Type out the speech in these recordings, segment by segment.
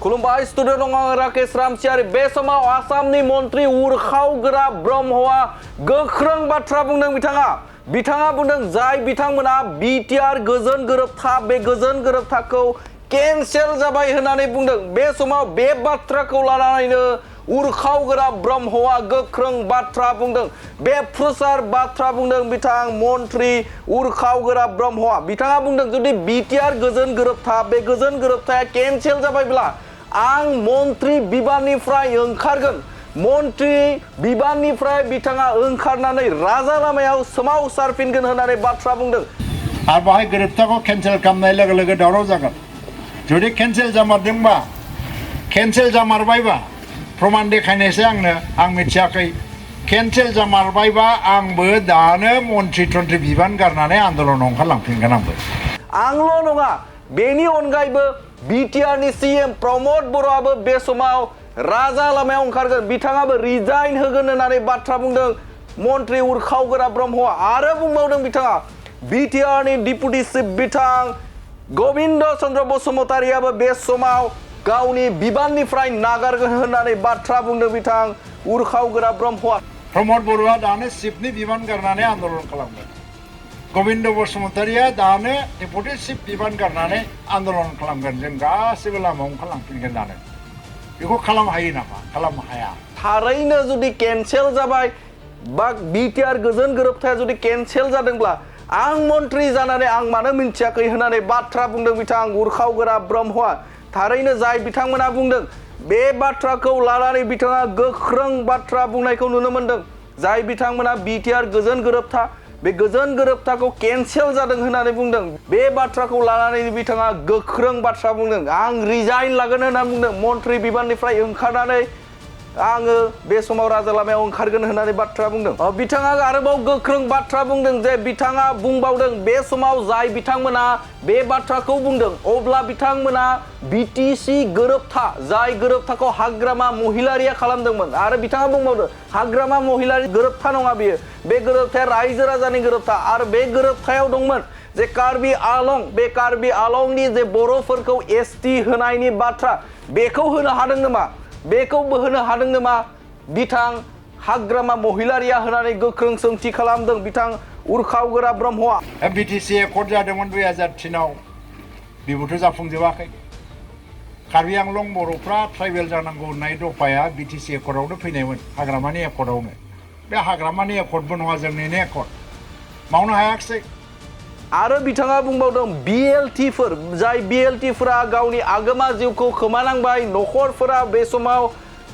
खुलुमबाय स्टुडिअ दं आं राकेश रामसियारि बे समाव आसामनि मन्त्रि उरखावगोरा ब्रह्मआ गोख्रों बाथ्रा बुंदों बिथाङा बुंदों जाय बिथांमोना बिटिआर गोजोन गोरोबथा बे गोजोन गोरोबथाखौ केन्सेल जाबाय होननानै बुंदों बे समाव बे बाथ्राखौ लानानैनो उरखावगोरा ब्रह्मआ गोख्रों बाथ्रा बुंदों बे प्रसार बाथ्रा बुंदों बिथां मन्त्रि उरखावगोरा ब्रह्मआ बिथाङा बुंदों जुदि बिटिआर गोजोन गोरोबथा बे गोजोन गोरोबथाया केन्सेल जाबायब्ला आं मन्त्रि बिबाननिफ्राय ओंखारगोन मन्त्रि बिबाननिफ्राय बिथाङा ओंखारनानै राजा लामायाव सोमावसारफिनगोन होननानै बाथ्रा बुंदों आरो बाहाय गोरोबथाखौ केन्सेल खालामनाय लोगो लोगो दावराव जागोन जुदि केन्सेल जामारदोंबा केन्सेल जामारबायबा प्रमाण देखायनायसै आं मिथियाखै केन्सेल जामारबायबा आंबो दानो मन्त्रि तन्त्रि बिबान गारनानै आन्दलनाव ओंखारलांफिनगोन आंल' नङा बेनि अनगायैबो बिटिआरनि सीएम प्रमोद बर'आबो बे समाव राजा लामायाव ओंखारगोन बिथाङाबो रिजाइन होगोन होननानै बाथ्रा बुंदों मन्त्रि उरखावगोरा ब्रह्मआ आरो बुंबावदों बिथाङा बिटिआरनि डिपुटि चिफ बिथां गबिन्द चन्द्र बसुमतारियाबो बे समाव गावनि बिबाननिफ्राय नागारगोन होननानै बाथ्रा बुंदों बिथां उरखावगोरा ब्रह्मआ प्रमोद बर'आ दानो चिफनि बिबान गारनानै आन्दलन खालामगोन गबिन्द बसुमतारिया दानो डिपुटि चिफ बिबान गारनानै आन्दलन खालामगोन जों गासैबो लामायाव ओंखारलांफिनगोन दानो बेखौ खालामनो हायो नामा खालामनो हाया थारैनो जुदि केन्सेल जाबाय बा बिटिआर गोजोन गोरोबथाया जुदि केन्सेल जादोंब्ला आं मन्त्रि जानानै आं मानो मिन्थियाखै होननानै बाथ्रा बुंदों बिथां उरखावगोरा ब्रह्मआ थारैनो जाय बिथांमोना बुंदों बे बाथ्राखौ लानानै बिथाङा गोख्रों बाथ्रा बुंनायखौ नुनो मोनदों जाय बिथांमोना बिटिआर गोजोन गोरोबथा बे गोजोन गोरोबथाखौ केन्सेल जादों होननानै बुंदों बे बाथ्राखौ लानानै बिथाङा गोख्रों बाथ्रा बुंदों आं रिजाइन लागोन होनना बुंदों मन्त्रि बिबाननिफ्राय ओंखारनानै आङो बे समाव राजा लामायाव ओंखारगोन होननानै बाथ्रा बुंदों बिथाङा आरोबाव गोख्रों बाथ्रा बुंदों जे बिथाङा बुंबावदों बे समाव जाय बिथांमोना बे बाथ्राखौ बुंदों अब्ला बिथांमोना बिटिसि गोरोबथा जाय गोरोबथाखौ हाग्रामा महिलारिया खालामदोंमोन आरो बिथाङा बुंबावदों हाग्रामा महिलारि गोरोबथा नङा बियो बे गोरोबथाया रायजो राजानि गोरोबथा आरो बे गोरोबथायाव दंमोन जे कार्बि आलं बे कार्बि आलंनि जे बर'फोरखौ एसटि होनायनि बाथ्रा बेखौ होनो हादों नामा बेखौबो होनो हादों नामा बिथां हाग्रामा महिलारिया होनानै गोख्रों सोंथि खालामदों बिथां उरखावगोरा ब्रह्मआ बिटिसि एकर्ड जादोंमोन 2003 बेबोथ' जाफुंजोबाखै कार्बि आंलं बर'फ्रा ट्राइबेल जानांगौ होननाय दफाया बिटिसि एकर्डआवनो फैनायमोन हाग्रामानि एकर्डआवनो बे हाग्रामानि एकर्डबो नङा जोंनिनो एकर्ड मावनो हायाखिसै आरो बिथाङा बुंबावदों बिएलटिफोर जाय बिएलटिफोरा गावनि आगोमा जिउखौ खोमानांबाय नखरफोरा बे समाव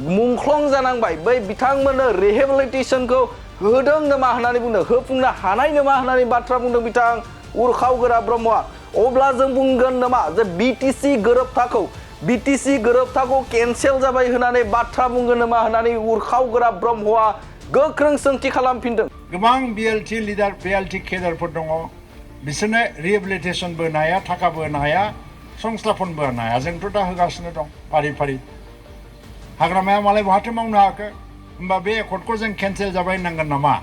मुंख्लं जानांबाय बै बिथांमोननो रिहेबिलिटेसनखौ होदों नामा होननानै बुंदों होफुंनो हानाय नामा होननानै बाथ्रा बुंदों बिथां उरखावगोरा ब्रह्मआ अब्ला जों बुंगोन नामा जे बिटिसि गोरोबथाखौ केन्सेल जाबाय होननानै बाथ्रा बुंगोन नामा होननानै उरखावगोरा ब्रह्मआ गोख्रों सोंथि खालामफिनदों गोबां बिएलटि लिडार बिएलटि केडारफोर दङ बिसोरनो रिहेबिलिटेसनबो होनो हाया थाखाबो होनो हाया संस्थापनबो होनो हाया जोंथ' दा होगासिनो दं फारि फारि हाग्रामाया मालाय बहाथो मावनो हाखो होमबा बे एकर्डखौ जों केन्सेल जाबाय होननांगोन नामा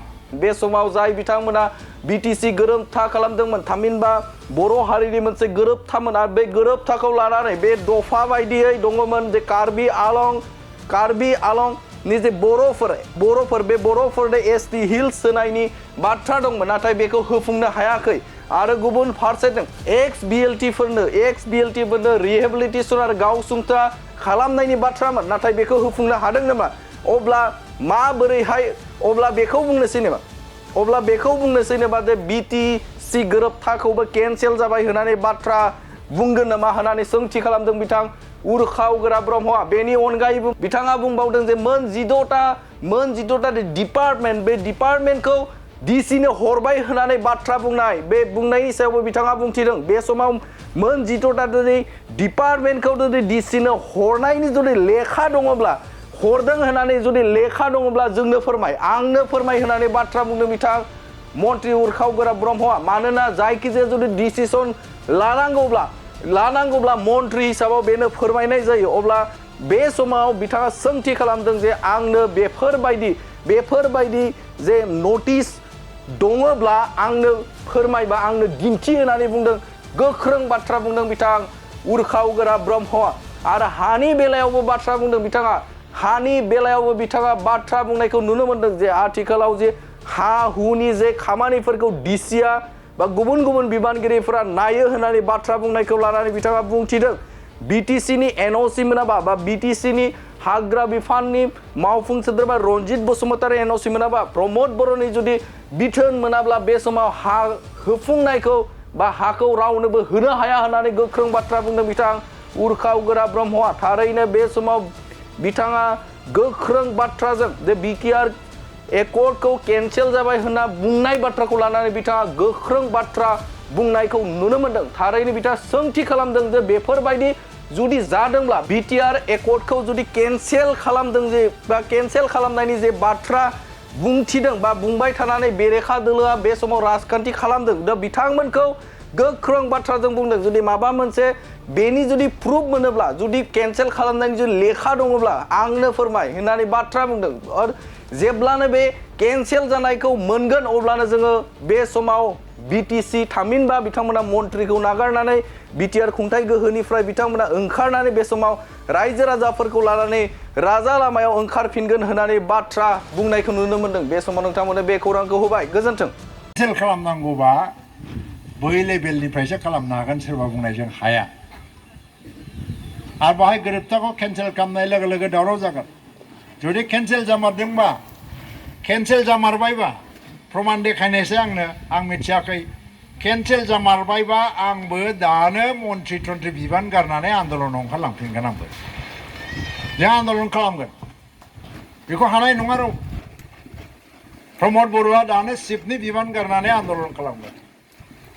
बे समाव जाय बिथांमोना बिटिसि गोरोबथा खालामदोंमोन थामहिनबा बर' हारिनि मोनसे गोरोबथामोन आरो बे गोरोबथाखौ लानानै बे दफा बायदियै दङमोन जे कार्बि आलं नि जे बर'फोर बे बर'फोरनो एसटि हिल्स होनायनि बाथ्रा दंमोन नाथाय बेखौ होफुंनो हायाखै आरो गुबुन फारसेथिं एक्स बिएलटिफोरनो रिहेबिलिटेसन आरो गावसुंथा खालामनायनि बाथ्रामोन नाथाय बेखौ होफुंनो हादों नामा अब्ला माबोरैहाय अब्ला बेखौ बुंनोसै नामा जे बिटिसि गोरोबथाखौबो केन्सेल जाबाय होननानै बाथ्रा बुंगोन नामा होननानै सोंथि खालामदों बिथां उरखावगोरा ब्रह्मआ बेनि अनगायैबो बिथाङा बुंबावदों जे मोन जिद'ता डिपार्टमेन्ट बे डिपार्टमेन्टखौ डिसिनो हरबाय होननानै बाथ्रा बुंनाय बे बुंनायनि सायावबो बिथाङा बुंथिदों बे समाव मोन जिद'ता डिपार्टमेन्टखौ जुदि डिसिनो हरनायनि जुदि लेखा दङब्ला हरदों होननानै जुदि लेखा दङब्ला जोंनो आंनो फोरमाय होननानै बाथ्रा बुंदों बिथां मन्त्रि उरखावगोरा ब्रह्मआ मानोना जायखिजाया जुदि डिसिसन लानांगौब्ला मन्त्रि हिसाबाव बेनो फोरमायनाय जायो अब्ला बे समाव बिथाङा सोंथि खालामदों जे आंनो बेफोरबायदि जे नटिस दङब्ला आंनो फोरमायबा आंनो दिन्थि होननानै बुंदों गोख्रों बाथ्रा बुंदों बिथां उरखावगोरा ब्रह्मआ आरो हानि बेलायावबो बाथ्रा बुंदों बिथाङा हानि बेलायावबो बिथाङा बाथ्रा बुंनायखौ नुनो मोनदों जे आथिखालाव जे हा हुनि जे खामानिफोरखौ डिसिआ बा गुबुन गुबुन बिबानगिरिफोरा नायो होननानै बाथ्रा बुंनायखौ लानानै बिथाङा बुंथिदों बिटिसिनि एनअसि मोनाबा बा बिटिसिनि हाग्रा बिफाननि मावफुं सोद्रोमा रनजित बसुमतारी एनअसि मोनाबा प्रमद बर'नि जुदि बिथोन मोनाब्ला बे समाव हा होफुंनायखौ बा हाखौ रावनोबो होनो हाया होननानै गोख्रों बाथ्रा बुंदों बिथां उर्खाव गोरा ब्रह्मआ थारैनो बे समाव बिथाङा गोख्रों बाथ्राजों जे बिटिआर एकर्डखौ केन्सेल जाबाय होनना बुंनाय बाथ्राखौ लानानै बिथाङा गोख्रों बाथ्रा बुंनायखौ नुनो मोनदों थारैनो बिथाङा सोंथि खालामदों जे बेफोरबायदि जुदि जादोंब्ला बिटिआर एकर्डखौ जुदि केन्सेल खालामदों जे बा केन्सेल खालामनायनि जे बाथ्रा बुंथिदों बा बुंबाय थानानै बेरेखा दोलोआ बे समाव राजखान्थि खालामदों दा बिथांमोनखौ गोख्रों बाथ्राजों बुंदों जुदि माबा मोनसे बेनि जुदि प्रुफ मोनोब्ला जुदि केन्सेल खालामनायनि जुदि लेखा दङब्ला आंनो फोरमाय होननानै बाथ्रा बुंदों आरो जेब्लानो बे केन्सेल जानायखौ मोनगोन अब्लानो जोङो बे समाव बिटिसि थामहिनबा बिथांमोना मन्थ्रिखौ नागारनानै बिटिआर खुंथाय गोहोनिफ्राय बिथांमोना ओंखारनानै बे समाव रायजो राजाफोरखौ लानानै राजा लामायाव ओंखारफिनगोन होननानै बाथ्रा बुंनायखौ नुनो मोनदों बे समाव नोंथांमोननो बे खौरांखौ होबाय गोजोन्थों केन्सेल खालामनांगौबा बै लेभेलनिफ्रायसो खालामनो हागोन सोरबा बुंनायजों हाया आरो बाहाय गोरोबथाखौ केन्सेल खालामनाय लोगो लोगो दावराव जागोन जुदि केन्सेल जामारदोंबा केन्सेल जामारबायबा प्रमाण देखायनायसै आंनो आं मिथियाखै केन्सेल जामारबायबा आंबो दानो मन्थ्रि तन्थ्रि बिबान गारनानै आन्दलनाव ओंखारलांफिनगोन आंबो जों आन्दलन खालामगोन बेखौ हानाय नङा राव प्रमद बर'आ दानो चिफनि बिबान गारनानै आन्दलन खालामगोन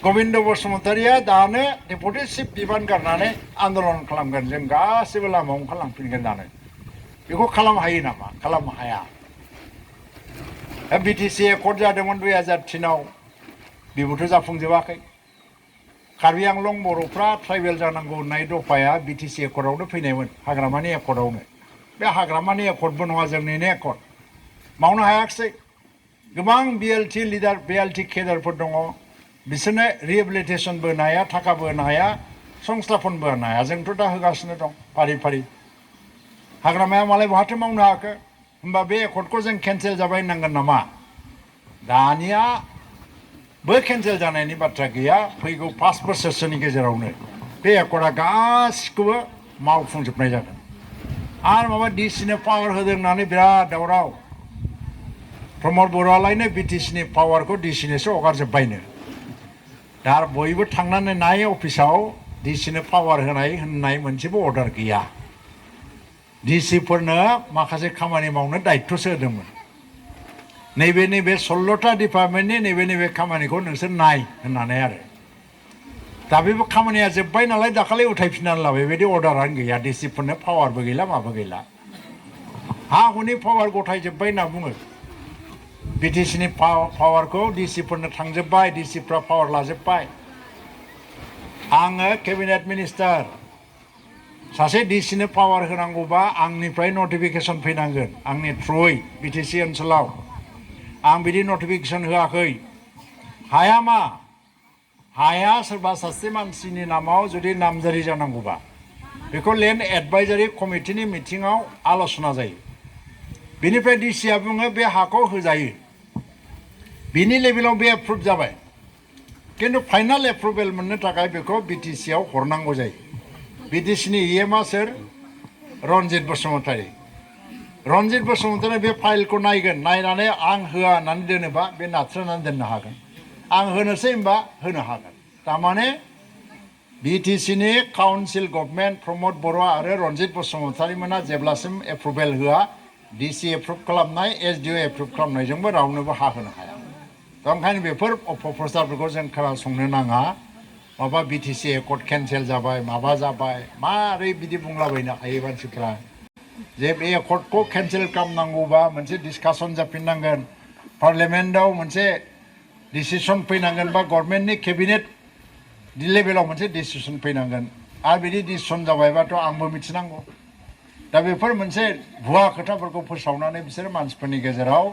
गबिन्द बसुमतारीया दानो डेपुटि चिफ बिबान गारनानै आन्दलन खालामगोन जों गासैबो लामायाव ओंखारलांफिनगोन दानो बेखौ खालामनो हायो नामा खालामनो हाया बिटिसि एकर्ड जादोंमोन 2003आव बेबोथ' जाफुंजोबाखै कार्बि आंलं बर'फ्रा ट्राइबेल जानांगौ होननाय दफाया बिटिसि एकर्डआवनो फैनायमोन हाग्रामानि एकर्डआवनो बे हाग्रामानि एकर्डबो नङा जोंनिनो एकर्ड मावनो हायाखिसै गोबां बिएलटि लिडार बिएलटि केडारफोर दङ बिसोरनो रिहेबिलिटेसनबो होनो हाया थाखाबो होनो हाया संस्थापनबो होनो हाया जोंथ' दा होगासिनो दं फारि फारि हाग्रामाया मालाय बहाथो मावनो हाखो होमबा बे एकर्डखौ जों केन्सेल जाबाय होननांगोन नामा दानिया बो केन्सेल जानायनि बाथ्रा गैया फैगौ 5 बोसोरसोनि गेजेरावनो बे एकर्डआ गासिखौबो मावफुंजोबनाय जागोन आरो माबा डिसिनो पावार होदों होननानै बिराद दावराव प्रमद बर'आलायनो बिटिसिनि पावारखौ डिसिनोसो हगारजोब्बायनो दा बयबो थांनानै नाय अफिसाव डिसिनो पावार होननाय मोनसेबो अर्डार गैया डिसिफोरनो माखासे खामानि मावनो दायित्वसो होदोंमोन नैबे 16टा डिपार्टमेन्टनि नैबे खामानिखौ नोंसोर नाय होननानै आरो दा बेबो खामानिया जोब्बाय नालाय दाखालि उथायफिननानै लाबाय बेबायदि अर्डारानो गैया डिसिफोरनो पावारबो गैला माबो गैला हा हुनि पावार गथायजोब्बाय होनना बुङो बिटिसिनि पावारखौ डिसिफोरनो थांजोब्बाय डिसिफ्रा पावार लाजोब्बाय आङो केबिनेट मिनिस्टार सासे डिसिनो पावार होनांगौबा आंनिफ्राय नटिफिकेसन फैनांगोन आंनि थ्रुयै बिटिसि ओनसोलाव आं बिदि नटिफिकेसन होआखै हाया मा हाया सोरबा सासे मानसिनि नामाव जुदि नामजारि जानांगौबा बेखौ लेन्ड एडभाइजारि कमिटिनि मिटिङाव आल'सना जायो बेनिफ्राय डिसिआ बुङो बे हाखौ होजायो बिनि लेभेलाव बे एप्रुभ जाबाय खिन्थु फाइनाल एप्रुभेल मोननो थाखाय बेखौ बिटिसिआव हरनांगौ जायो बिटिसिनि इएमआ सोर रनजित बसुमतारी बे फाइलखौ नायगोन नायनानै आं होआ होननानै दोनोबा बे नाथ्रोनानै दोननो हागोन आं होनोसै होनबा होनो हागोन थारमाने बिटिसिनि काउन्सिल गभर्नमेन्ट प्रमद बर' आरो रनजित बसुमतारी मोना जेब्लासिम एप्रुभेल होआ डिसि एप्रुभ खालामनाय एसडिअ एप्रुभ खालामनायजोंबो रावनोबो हा होनो हाया ओंखायनो बेफोर अपप्रचारफोरखौ जों खोनासंनो नाङा माबा बिटिसि एकर्ड केन्सेल जाबाय माबा जाबाय मारै बिदि बुंलाबायनो हायो मानसिफ्रा जे बे एकर्डखौ केन्सेल खालामनांगौबा मोनसे डिसकासन जाफिननांगोन पार्लियामेन्टआव मोनसे डिसिसन फैनांगोन बा गभर्नमेन्टनि केबिनेट लेभेलाव मोनसे डिसिसन फैनांगोन आरो बिदि डिसिसन जाबायबाथ' आंबो मिथिनांगौ दा बेफोर मोनसे भुवा खोथाफोरखौ फोसावनानै बिसोर मानसिफोरनि गेजेराव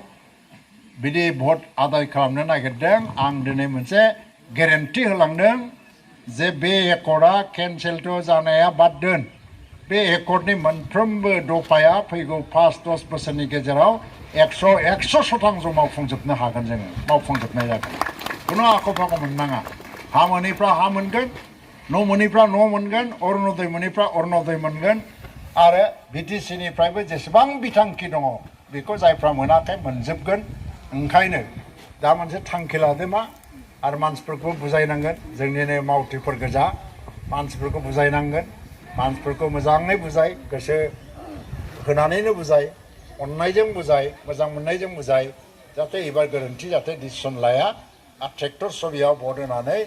बिदि भट आदाय खालामनो नागिरदों आं दिनै मोनसे गेरेन्टि होलांदों जे बे एकर्डआ केन्सेलथ' जानाया बाद दोन बे एकर्डनि मोनफ्रोमबो दफाया फैगौ 5-10 बोसोरनि गेजेराव 100% मावफुंजोबनो हागोन जोङो मावफुंजोबनाय जागोन खुनु आख' फाख' मोननाङा हा मोनैफ्रा हा मोनगोन न' मोनैफ्रा न' मोनगोन अरुण'दय मोनैफ्रा अरुण'दय मोनगोन आरो बिटिसिनिफ्रायबो जेसेबां बिथांखि दङ बेखौ जायफ्रा मोनाखै मोनजोबगोन ओंखायनो दा मोनसे थांखि लादो मा आरो मानसिफोरखौ बुजायनांगोन जोंनिनो मावथिफोर गोजा मानसिफोरखौ बुजायनांगोन मानसिफोरखौ मोजाङै बुजाय गोसो होनानैनो बुजाय अननायजों बुजाय मोजां मोननायजों बुजाय जाहाथे एबार गोरोन्थि जाहाथे डिसिसन लाया आरो ट्रेक्टर सबियाव भट होनानै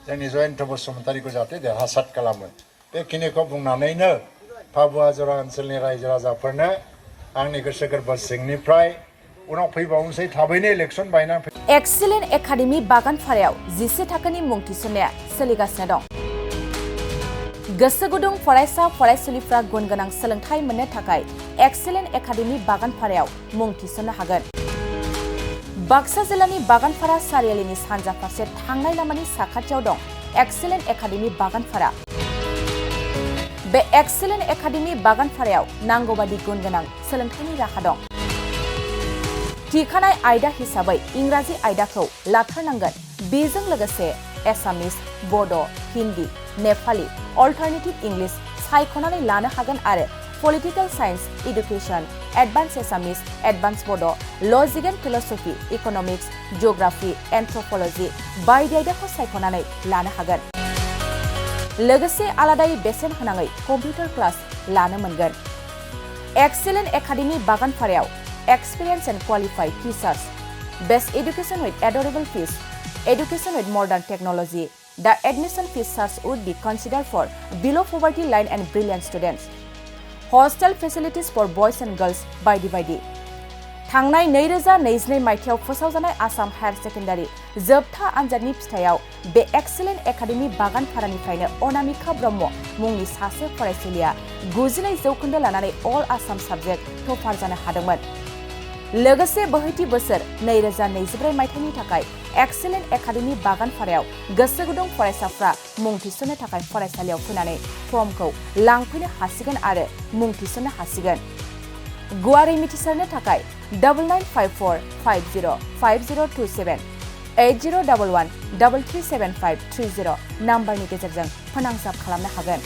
जोंनि जयन्त बसुमतारीखौ जाहाथे देरहासार खालामो बेखिनिखौ बुंनानैनो फाबुवा जरा ओनसोलनि रायजो राजाफोरनो आंनि गोसो गोरबो सिंनिफ्राय उनाव फैबावनोसै थाबैनो इलेक्सन बायनानै एक्सिलेन्ट एकाडेमि बागानपारायाव 11 थाखोनि मुं थिसननाया सोलिगासिनो दं गोसो गुदुं फरायसा फरायसुलिफ्रा गुन गोनां सोलोंथाइ मोननो थाखाय एक्सिलेन्ट एकाडेमि बागानपारायाव मुं थिसननो हागोन बाक्सा जिल्लानि बागानपारा सारियालिनि सानजा फारसे थांनाय लामानि साखाथियाव दं एक्सिलेन्ट एकाडेमि बागानपारा बे एक्सिलेन्ट एकाडेमि बागानपारायाव नांगौबादि गुन गोनां सोलोंथाइनि राहा दं थिखानाय आयदा हिसाबै इंराजि आयदाखौ लाथारनांगोन बेजों लोगोसे एसामिस बड' हिन्दी नेपाली अल्टारनेटिभ इंलिश सायख'नानै लानो हागोन आरो पलिटिकल साइन्स एडुकेशन एडभान्स एसामिस एडभान्स बड' लजिक एन्ड फिलसफि इकनमिक्स जिअग्राफि एन्थ्रपलजि बायदि आयदाखौ सायख'नानै लानो हागोन लोगोसे आलादायै बेसेन होनाङै कम्पिउटार क्लास लानो मोनगोन एक्सिलेन्ट एकाडेमि बागानपारायाव experience and qualified teachers best education with adorable fees education with modern technology. The admission fees charge would be considered for below poverty line and brilliant students. Hostel facilities for boys and girls by the थांनाय 2022 मायथाइयाव फोसावजानाय Assam higher secondary जोबथा आनजादनि फिथायाव बे excellent academy बागानपारानिफ्रायनो Anamika Brahma मुंनि सासे फरायसुलिया 92% लानानै अल Assam subject topper जानो हादोंमोन लोगोसे बोहैथि बोसोर 2024 मायथाइनि थाखाय एक्सिलेन्ट एकाडेमि बागानपारायाव गोसो गुदुं फरायसाफ्रा मुं थिसननो थाखाय फरायसालियाव फैनानै फर्मखौ लांफैनो हासिगोन आरो मुं थिसननो हासिगोन गुवारै मिथिसारनो थाखाय 9954505027 8011337530 नाम्बारनि गेजेरजों फोनांजाब खालामनो हागोन